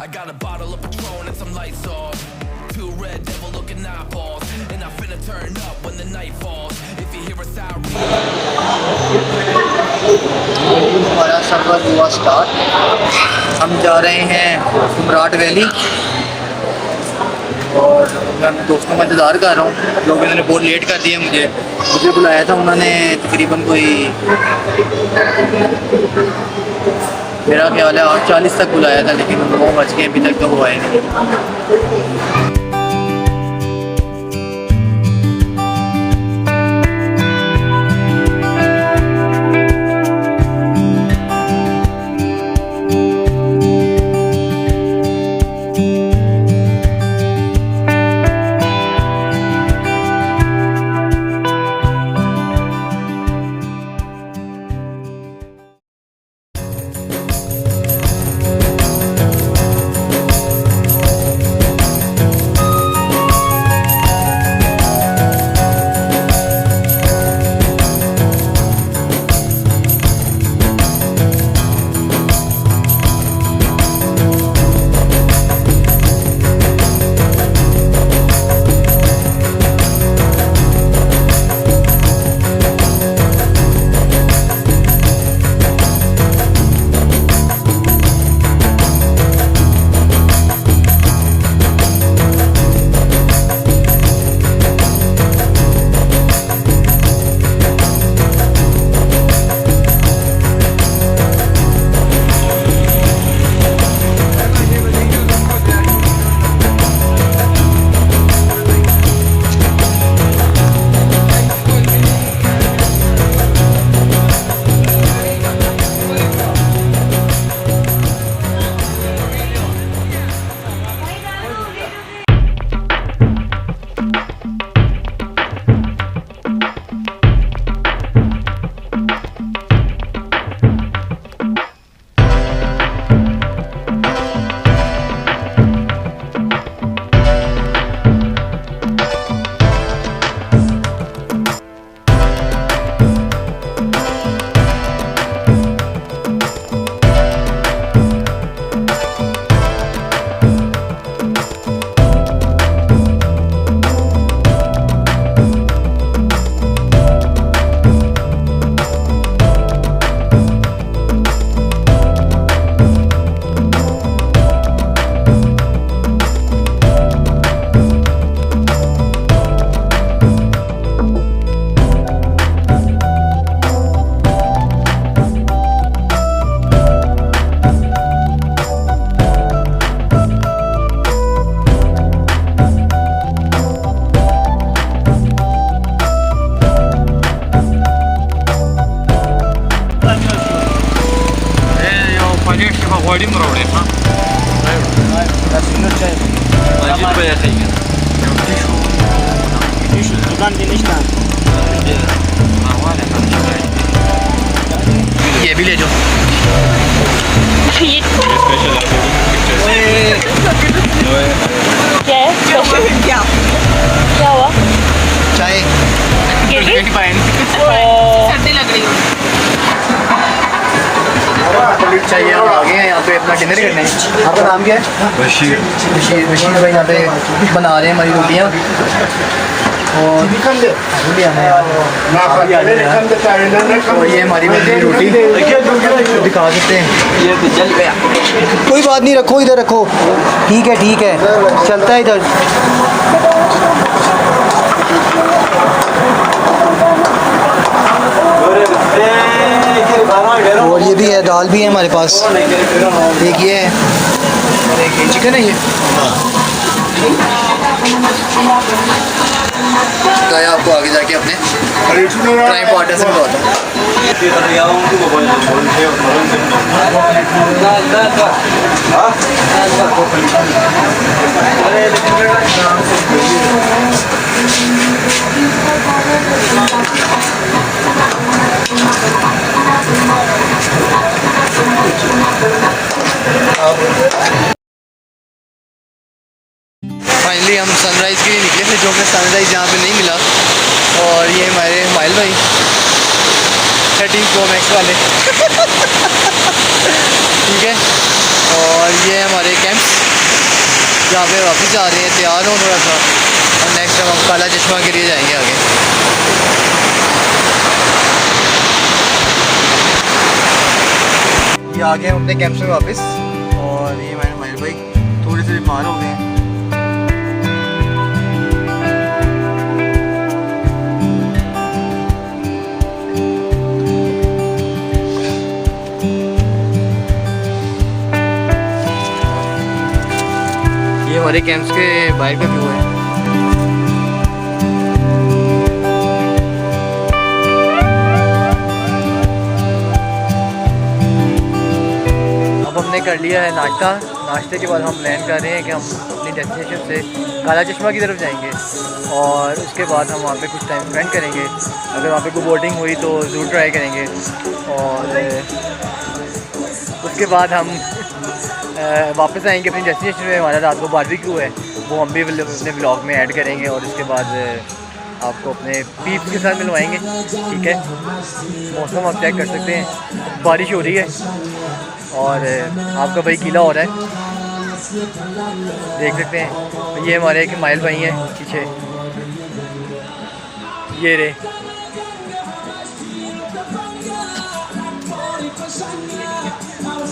I got a bottle of Patron and some lights off. Two red devil looking eyeballs. And I finna turn up when the night falls. If you hear a siren. हमारा सफर हुआ start. हम जा रहे हैं Kumrat valley और मैं अपने दोस्तों का इंतज़ार कर रहा हूँ। लोगों ने बहुत लेट कर दिया मुझे बुलाया था उन्होंने तकरीबन कोई मेरा ख्याल है 8:40 तक बुलाया था, लेकिन 9 बज के अभी तक तो वो आए नहीं। ये भी ले जाओ। क्या हुआ? चाय सर्दी लग रही है। चाहिए हम आ गए हैं यहाँ पे अपना डिनर करने। आपका नाम क्या है? बशीर। बशीर भाई यहाँ पे बना रहे हैं हमारी रोटियाँ और ये हमारी बनी रोटी दिखा सकते हैं। कोई बात नहीं, रखो इधर रखो। ठीक है चलता है इधर। और ये भी है, दाल भी है हमारे पास। एक ये है, एक ये चिकन है। ये बताया आपको आगे जाके अपने प्राइम पार्टनर से बताता हूँ। फाइनली हम सनराइज़ के लिए निकले थे, जो हमें सनराइज़ यहाँ पे नहीं मिला। और ये हमारे माइल भाई 13 Pro Max वाले ठीक है। और ये हमारे कैंप्स जा रहे हैं, तैयार हो थोड़ा सा, और नेक्स्ट टाइम हम काला चश्मा के लिए जाएंगे आगे। ये आ गए हम अपने कैंप से वापस, और ये हमारे माहिर भाई थोड़े से बीमार हो गए हैं। ये हमारे कैंप्स के बाहर का व्यू है। अब हमने कर लिया है नाश्ता। नाश्ते के बाद हम प्लान कर रहे हैं कि हम अपनी डेस्टिनेशन से काला चश्मा की तरफ जाएंगे, और उसके बाद हम वहाँ पे कुछ टाइम स्पेंड करेंगे। अगर वहाँ पे कोई बोटिंग हुई तो ज़रूर ट्राई करेंगे, और उसके बाद हम वापस आएंगे अपनी डेस्टिनेशन में। हमारा रात को बारबेक्यू है, वो हम भी अपने ब्लॉग में ऐड करेंगे, और उसके बाद आपको अपने पीप्स के साथ मिलवाएंगे। ठीक है, मौसम आप चेक कर सकते हैं, बारिश हो रही है, और आपका भाई गीला हो रहा है, देख सकते हैं। ये हमारे एक माइल भाई हैं पीछे, ये रे।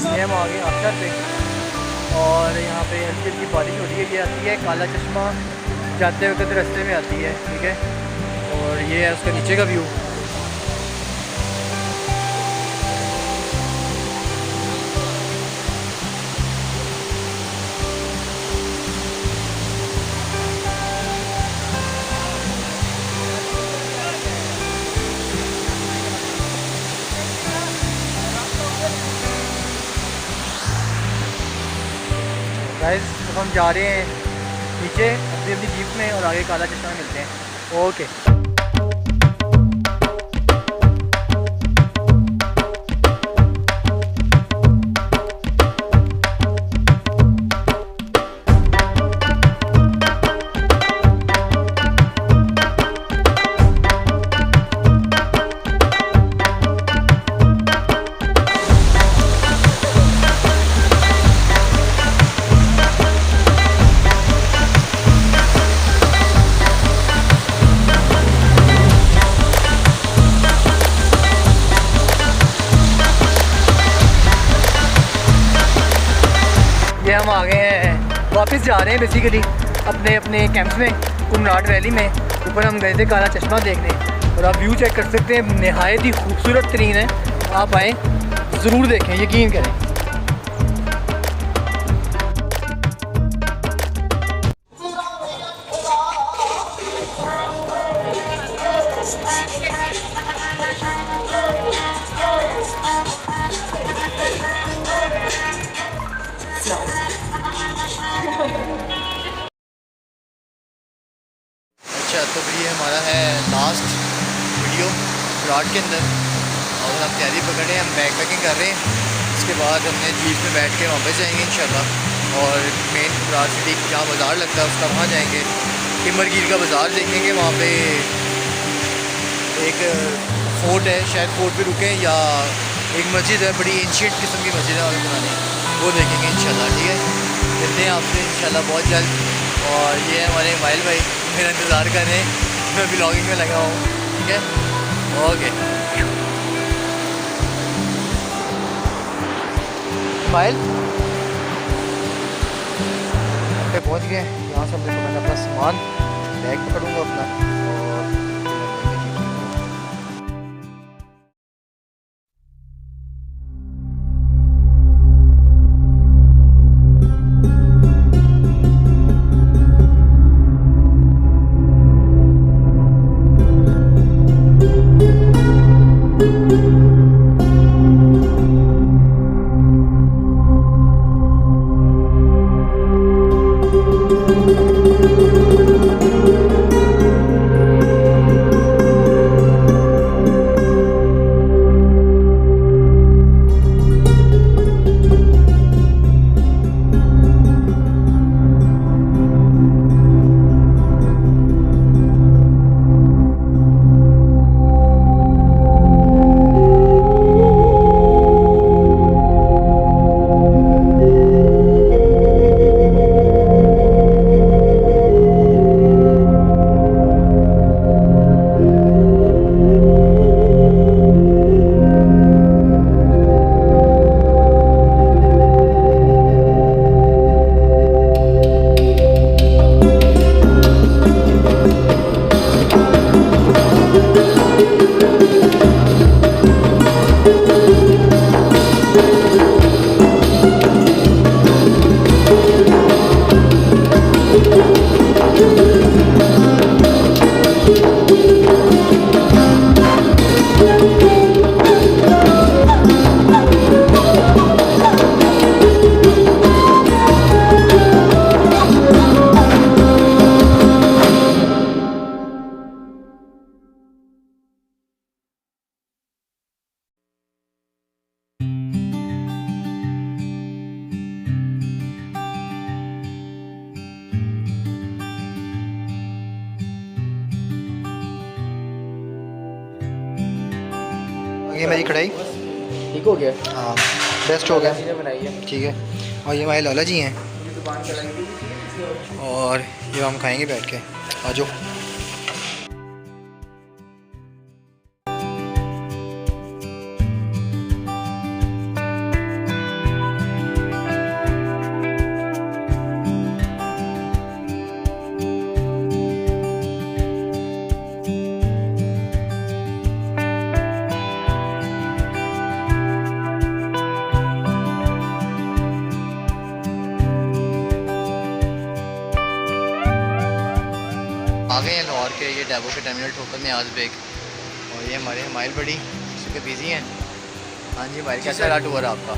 ये हम आ गए अक्सर पे, और यहाँ पे हल्की हल्की बारिश हो रही है। ये आती है काला चश्मा जाते वक्त रास्ते में आती है। ठीक है, और ये है उसका नीचे का व्यू। गाइस, तो हम जा रहे हैं नीचे अपनी अपनी जीप में, और आगे काला चश्मा मिलते हैं। ओके। ये हम आ गए हैं, वापस जा रहे हैं बेसिकली अपने अपने कैंप्स में। कुमराट वैली में ऊपर हम गए थे काला चश्मा देखने, और आप व्यू चेक कर सकते हैं, नहायत ही खूबसूरत तरीन है। आप आएँ, ज़रूर देखें, यकीन करें। अच्छा, तो फिर ये हमारा है लास्ट वीडियो कुमराट के अंदर, और हम तैयारी पकड़ रहे हैं, हम बैग पैकिंग कर रहे हैं। इसके बाद हमने जीप में बैठ के वापस जाएंगे इंशाल्लाह, और मेन कुमराट सिटी जहाँ बाज़ार लगता है उसका वहाँ जाएंगे। टिमरगिर का बाज़ार देखेंगे, वहाँ पे एक फोर्ट है, शायद फोर्ट पे रुकें, या एक मस्जिद है, बड़ी एंशिएंट किस्म की मस्जिद है और पुरानी, वो देखेंगे इंशाल्लाह। ठीक है, मिलते हैं आपसे इंशाल्लाह बहुत जल्द। और ये है हमारे माइल भाई, मेरा इंतज़ार कर रहे हैं, मैं ब्लॉगिंग में लगा हूँ। ठीक है, ओके। माइल पे पहुँच गए, यहाँ से हमने पकड़ना अपना सामान, बैग पकड़ूँगा अपना, और ये मेरी कढ़ाई ठीक हो गया, हाँ बेस्ट हो गया, बनाई है। ठीक है। और ये हमारे लाला जी हैं और ये हम खाएंगे बैठ के। आ जाओ। आ गए हैं लाहौर के ये डैबो के टर्मिनल ठोकर में आज बेग, और ये हमारे हमाइल बड़ी इसके बिजी हैं। हाँ जी भाई, कैसा रहा टूर आपका?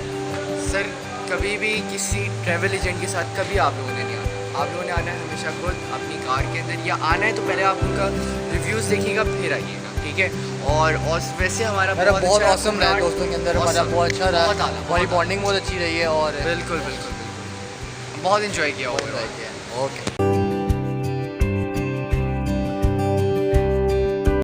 सर कभी भी किसी ट्रैवल एजेंट के साथ कभी आप लोगों ने नहीं आना, आप लोगों ने आना है हमेशा खुद अपनी कार के अंदर, या आना है तो पहले आप उनका रिव्यूज़ देखिएगा फिर आइएगा, ठीक है। और वैसे हमारा बहुत औसम रहा दोस्तों के अंदर, हमारा बहुत अच्छा रहा, हमारी बहुत बॉन्डिंग बहुत अच्छी रही है और बिल्कुल बिल्कुल बिल्कुल बहुत इन्जॉय किया। ओके।